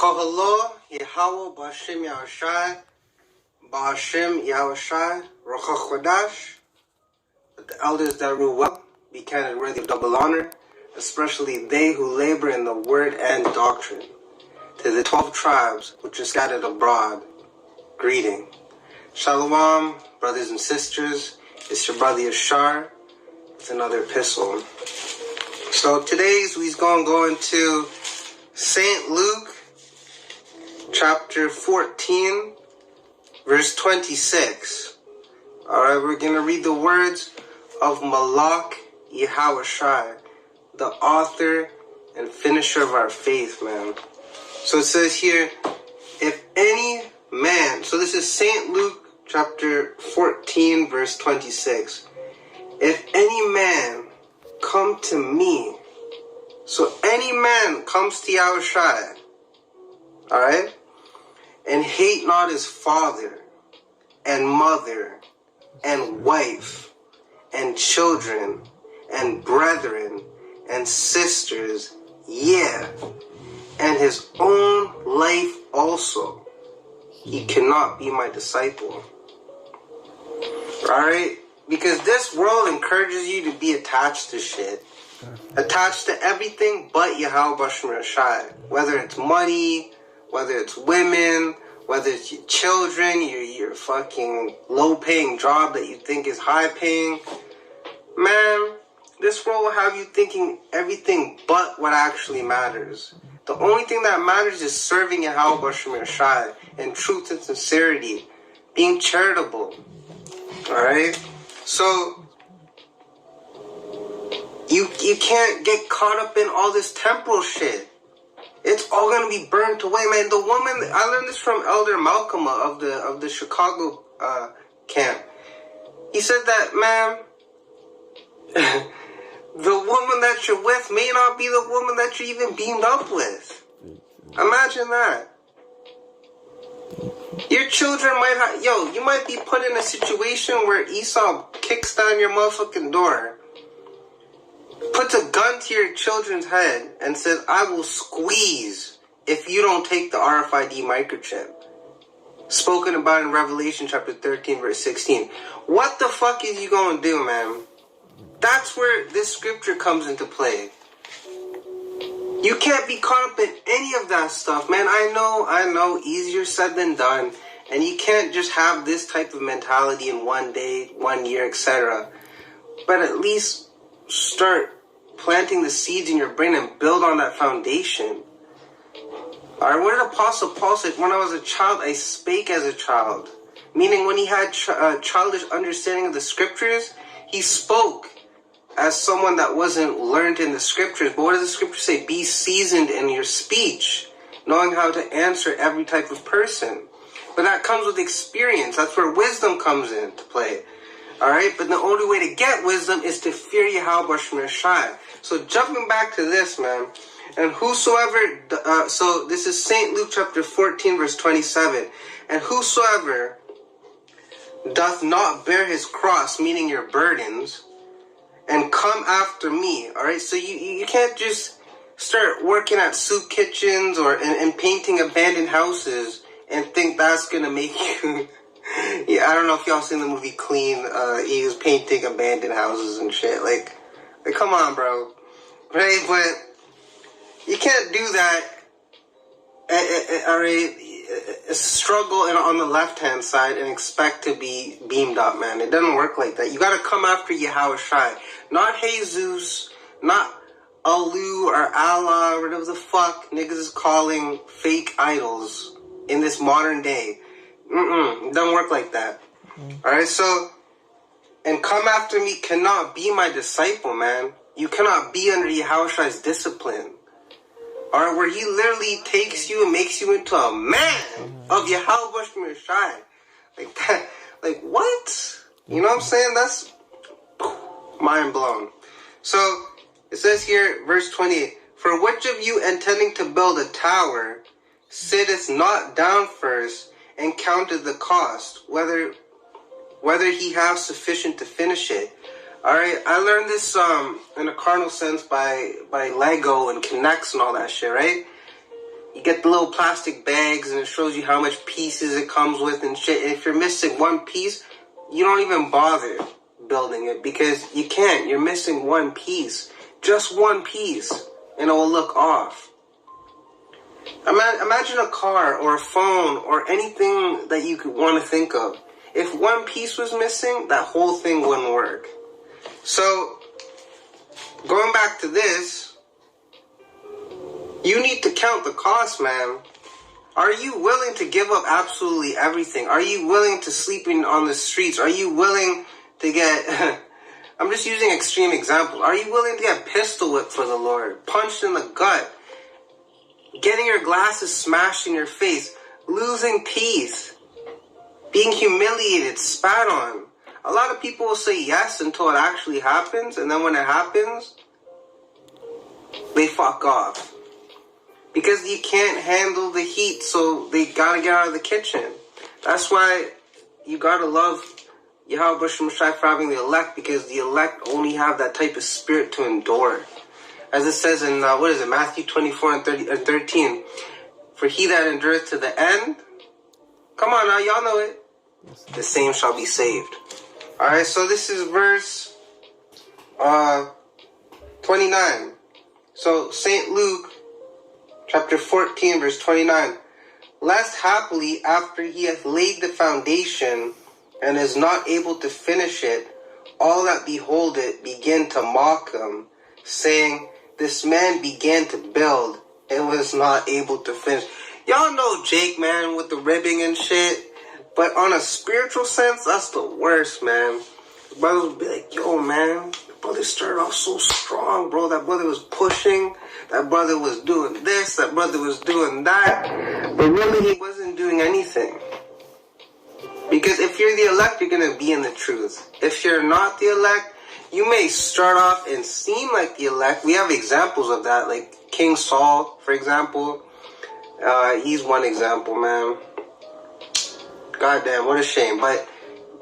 Kahalo, Yahweh, Ba'ashem Yahushai, Ba'ashem Yahushai, Rocha Chodash. Let the elders that rule well be counted worthy of double honor, especially they who labor in the word and doctrine. To the 12 tribes which are scattered abroad, greeting. Shalom, brothers and sisters. It's your brother Yashar with another epistle. So today's we're going to go into St. Luke chapter 14, verse 26. Alright, we're going to read the words of Malach Yahushai, the author and finisher of our faith, man. So it says here, if any man, so this is St. Luke chapter 14, verse 26. If any man come to me, so any man comes to Yahushai, alright, and hate not his father, and mother, and wife, and children, and brethren, and sisters, yeah, and his own life also, he cannot be my disciple. Alright? Because this world encourages you to be attached to shit. Attached to everything but Yahweh B'Shem Yashai. Whether it's money, whether it's women, whether it's your children, your fucking low-paying job that you think is high-paying. Man, this world will have you thinking everything but what actually matters. The only thing that matters is serving Yahweh B'Shem Yashai in truth and sincerity, being charitable. Alright? So, you can't get caught up in all this temporal shit. It's all gonna be burnt away, man. The woman, I learned this from Elder Malcolm of the Chicago camp. He said that, man, the woman that you're with may not be the woman that you're even beamed up with. Imagine that. Your children might have, you might be put in a situation where Esau kicks down your motherfucking door, puts a gun to your children's head, and says, I will squeeze if you don't take the RFID microchip. Spoken about in Revelation chapter 13, verse 16. What the fuck is you gonna do, man? That's where this scripture comes into play. You can't be caught up in any of that stuff, man. I know, easier said than done. And you can't just have this type of mentality in one day, 1 year, etc. But at least start planting the seeds in your brain and build on that foundation. Alright, what did Apostle Paul say? When I was a child, I spake as a child. Meaning when he had childish understanding of the scriptures, he spoke as someone that wasn't learned in the scriptures. But what does the scripture say? Be seasoned in your speech, knowing how to answer every type of person. But that comes with experience. That's where wisdom comes into play. Alright? But the only way to get wisdom is to fear Yahweh B'Shem Yashai. So jumping back to this, man. And whosoever, so this is St. Luke chapter 14, verse 27. And whosoever doth not bear his cross, meaning your burdens, and come after me. Alright? So you can't just start working at soup kitchens or and painting abandoned houses and think that's gonna make you... Yeah, I don't know if y'all seen the movie Clean. He was painting abandoned houses and shit. Like come on, bro. Right? But you can't do that. Alright, struggle on the left-hand side and expect to be beamed up, man. It doesn't work like that. You gotta come after Yahushai. Not Jesus, not Alu or Allah, or whatever the fuck niggas is calling fake idols in this modern day. It doesn't work like that. Alright, so, and come after me cannot be my disciple, man. You cannot be under Yahushai's discipline. Alright, where he literally takes you and makes you into a man of Yahweh B'Shem Yashai. Like that, like what? You know what I'm saying? That's mind blown. So, it says here, verse 28, for which of you intending to build a tower, sitteth not down first, and counted the cost, whether he have sufficient to finish it. Alright, I learned this in a carnal sense by Lego and Connects and all that shit, right? you get the little plastic bags and it shows you how much pieces it comes with and shit. And if you're missing one piece, you don't even bother building it because you can't. You're missing one piece. Just one piece. And it will look off. Imagine a car or a phone or anything that you could want to think of. If one piece was missing, that whole thing wouldn't work. So, going back to this, you need to count the cost, man. Are you willing to give up absolutely everything? Are you willing to sleep on the streets? Are you willing to get... I'm just using extreme examples. Are you willing to get pistol whipped for the Lord? Punched in the gut? Getting your glasses smashed in your face? Losing teeth? Being humiliated? Spat on? A lot of people will say yes until it actually happens. And then when it happens, they fuck off. Because you can't handle the heat, so they gotta get out of the kitchen. That's why you gotta love Yahweh B'Shem Shai for having the elect, because the elect only have that type of spirit to endure. As it says in, Matthew 24 and 13. For he that endureth to the end, come on now, y'all know it, the same shall be saved. Alright, so this is verse 29. So, St. Luke, chapter 14, verse 29. Lest happily, after he hath laid the foundation, and is not able to finish it, all that behold it begin to mock him, saying, this man began to build, and was not able to finish. Y'all know Jake, man, with the ribbing and shit, but on a spiritual sense, that's the worst, man. The brothers would be like, yo, man, the brother started off so strong, bro. That brother was pushing. That brother was doing this. That brother was doing that. But really, he wasn't doing anything. Because if you're the elect, you're going to be in the truth. If you're not the elect, you may start off and seem like the elect. We have examples of that, like King Saul, for example. He's one example, man. Goddamn, what a shame. But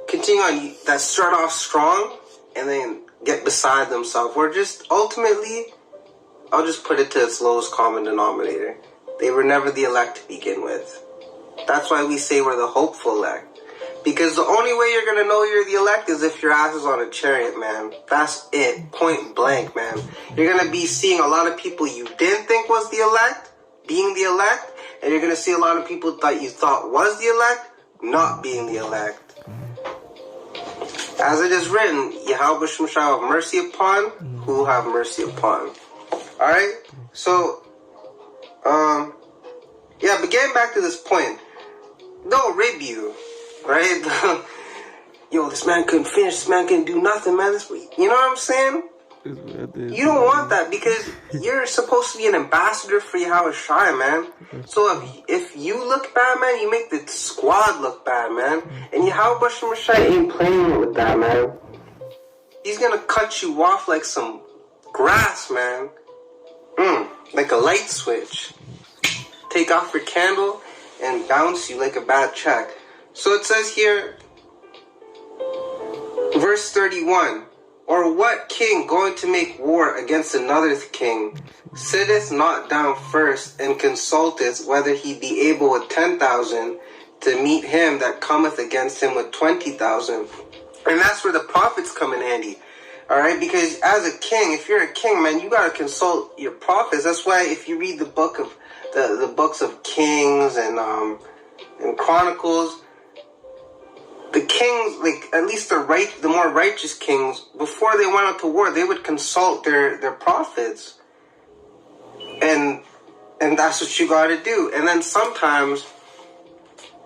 continue on, that start off strong and then get beside themselves. Or just ultimately, I'll just put it to its lowest common denominator. They were never the elect to begin with. That's why we say we're the hopeful elect. Because the only way you're going to know you're the elect is if your ass is on a chariot, man. That's it. Point blank, man. You're going to be seeing a lot of people you didn't think was the elect, being the elect. And you're going to see a lot of people that you thought was the elect, not being the elect. As it is written, Yahweh B'Shem Shai have mercy upon who will have mercy upon. Alright? So, yeah, but getting back to this point, they'll rib you. Right? Yo, this man couldn't finish. This man couldn't do nothing, man. You know what I'm saying? You don't want that because you're supposed to be an ambassador for Yahweh Shai, man. So if you look bad, man, you make the squad look bad, man. And Yahweh B'Shem Shai ain't playing with that, man. He's gonna cut you off like some grass, man. Like a light switch. Take off your candle and bounce you like a bad check. So it says here, verse 31, or what king going to make war against another king sitteth not down first and consulteth whether he be able with 10,000 to meet him that cometh against him with 20,000? And that's where the prophets come in handy. Alright, because as a king, if you're a king, man, you gotta consult your prophets. That's why if you read the book of the books of Kings and Chronicles, the kings, like at least the more righteous kings, before they went out to war, they would consult their prophets, and that's what you got to do. And then sometimes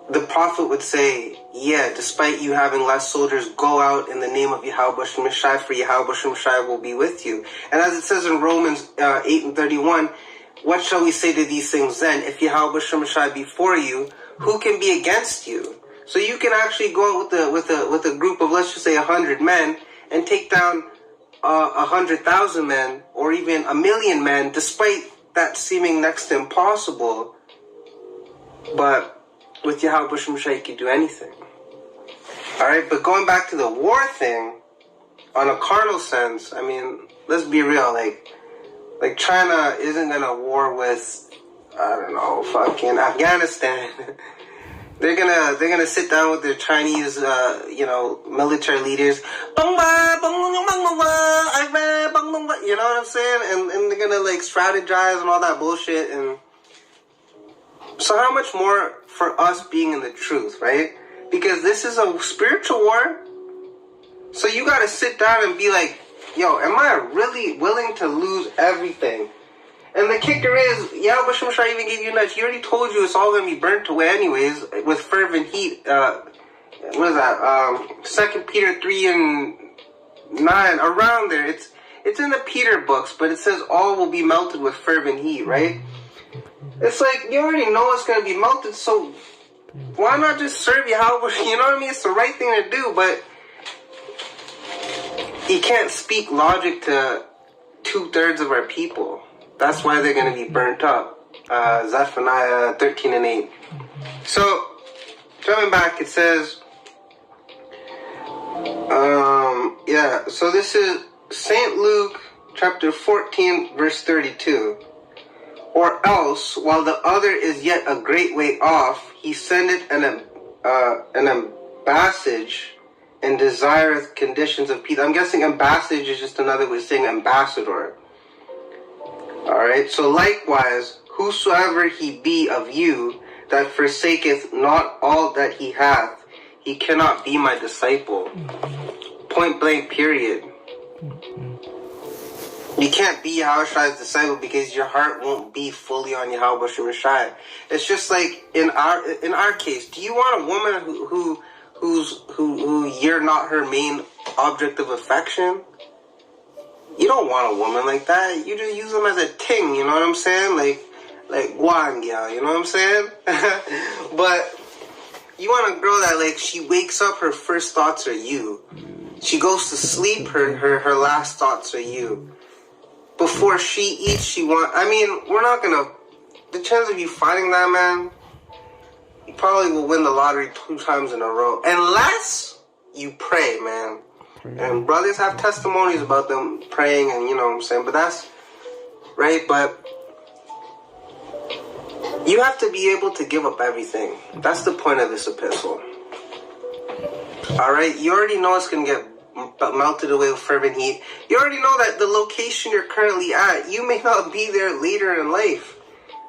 the prophet would say, "Yeah, despite you having less soldiers, go out in the name of Yahweh B'Shem Shai, for Yahweh B'Shem Shai will be with you." And as it says in Romans 8:31, what shall we say to these things then? If Yahweh B'Shem Shai be for you, who can be against you? So you can actually go out with a group of, let's just say, 100 men and take down 100,000 men or even 1,000,000 men, despite that seeming next to impossible. But with Yahweh B'Shem Shai, you can do anything. All right, but going back to the war thing, on a carnal sense, I mean, let's be real. Like China isn't gonna war with I don't know, fucking Afghanistan. They're gonna sit down with their Chinese, military leaders. You know what I'm saying? And they're gonna like strategize and all that bullshit. And so how much more for us being in the truth, right? Because this is a spiritual war. So you gotta sit down and be like, yo, am I really willing to lose everything? And the kicker is, Yahweh Shai even gave you a nudge. He already told you it's all going to be burnt away anyways with fervent heat. What is that? 2 Peter 3 and 9, around there. It's in the Peter books, but it says all will be melted with fervent heat, right? It's like, you already know it's going to be melted, so why not just serve Yahweh? You know what I mean? It's the right thing to do, but you can't speak logic to 2/3 of our people. That's why they're going to be burnt up. Zephaniah 13 and 8. So, coming back, it says, so this is St. Luke chapter 14, verse 32. Or else, while the other is yet a great way off, he sendeth an ambassage and desireth conditions of peace. I'm guessing ambassage is just another way of saying ambassador. Alright, so likewise, whosoever he be of you that forsaketh not all that he hath, he cannot be my disciple. Point blank, period. You can't be Yahweh's disciple because your heart won't be fully on Yahweh Shai. It's just like in our case, do you want a woman who you're not her main object of affection? You don't want a woman like that. You just use them as a ting, you know what I'm saying? Like guan girl, you know what I'm saying? But you want a girl that, like, she wakes up, her first thoughts are you. She goes to sleep, her last thoughts are you. Before she eats, we're not gonna, the chance of you finding that man, you probably will win the lottery 2 times in a row. Unless you pray, man. And brothers have testimonies about them praying and, you know what I'm saying, but that's, right, but you have to be able to give up everything. That's the point of this epistle. Alright, you already know it's going to get melted away with fervent heat. You already know that the location you're currently at, you may not be there later in life.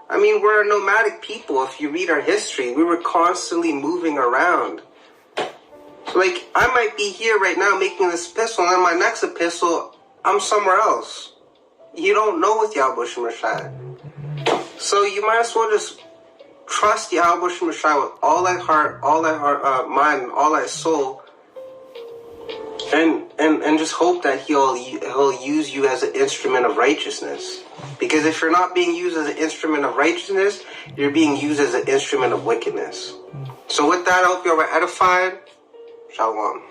I mean, we're a nomadic people. If you read our history, we were constantly moving around. So, like, I might be here right now making this epistle, and then my next epistle, I'm somewhere else. You don't know with Yahweh Shai. So you might as well just trust Yahweh Shai with all thy heart, mind, and all thy soul, and just hope that he'll use you as an instrument of righteousness. Because if you're not being used as an instrument of righteousness, you're being used as an instrument of wickedness. So with that, I hope you are edified. Shalom.